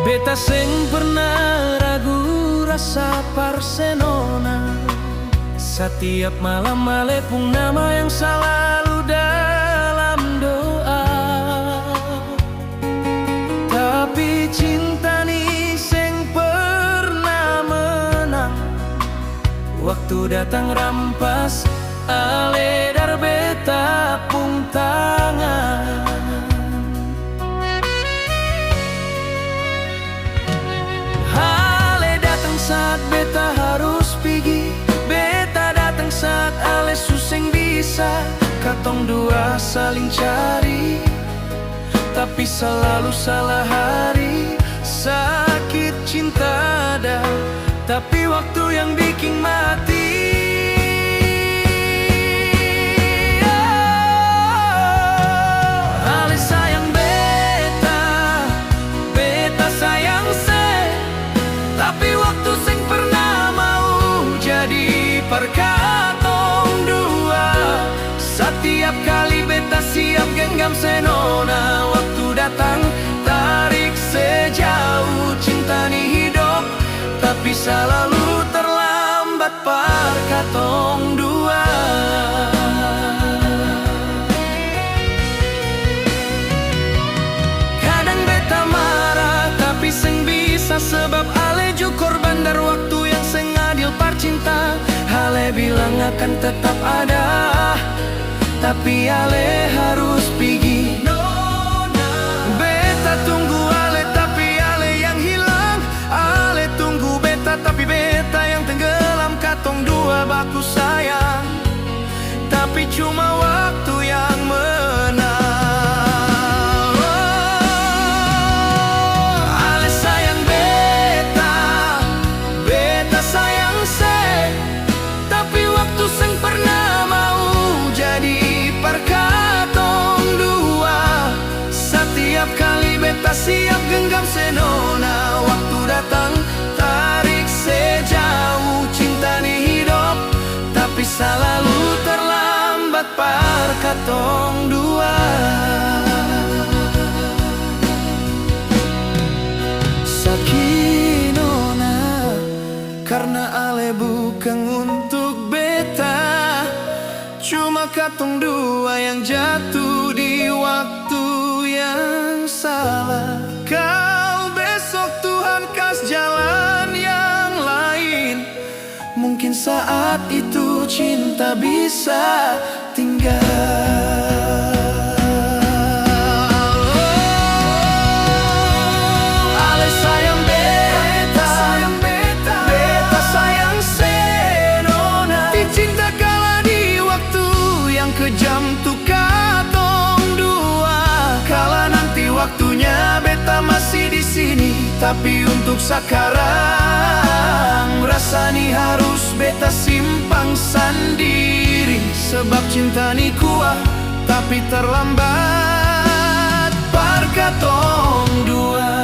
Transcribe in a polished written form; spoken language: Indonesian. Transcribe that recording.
Beta seng pernah ragu rasa parsenona. Setiap malam malepung nama yang selalu dalam doa. Tapi cinta ni seng pernah menang. Waktu datang rampas aledar beta pung tangan. Saat beta harus pergi, beta datang saat ale suseng bisa. Katong dua saling cari, tapi selalu salah hari. Sakit cinta ada, tapi waktu yang bikin mati. Ale sayang beta, beta sayang se, tapi waktu seng pernah mau jadi perkatong dua. Setiap kali beta siap genggam senona. Waktu datang tarik sejauh cinta ni hidup, tapi selalu terlambat perkatong dua. Kadang beta marah, tapi seng bisa sebab ale ju korban dari waktu yang seng adil percinta. Ale bilang akan tetap ada, tapi ale harus pergi. Beta tunggu ale, tapi ale yang hilang. Ale tunggu beta, tapi beta yang tenggelam. Katong dua baku sayang, tapi cuma waktu yang menang. Seng pernah mau jadi perkatong dua. Setiap kali beta siap genggam senona. Waktu datang tarik sejauh cinta ni hidup, tapi selalu terlambat perkatong dua. Sakit nona, karena ale bukan untuk beta. Cuma katong dua yang jatuh di waktu yang salah. Kau besok Tuhan kas jalan yang lain. Mungkin saat itu cinta bisa tinggal. Kejam tuh katong dua. Kala nanti waktunya beta masih di sini, tapi untuk sekarang rasa ni harus beta simpang sendiri. Sebab cinta ni kuat, tapi terlambat perkatong dua.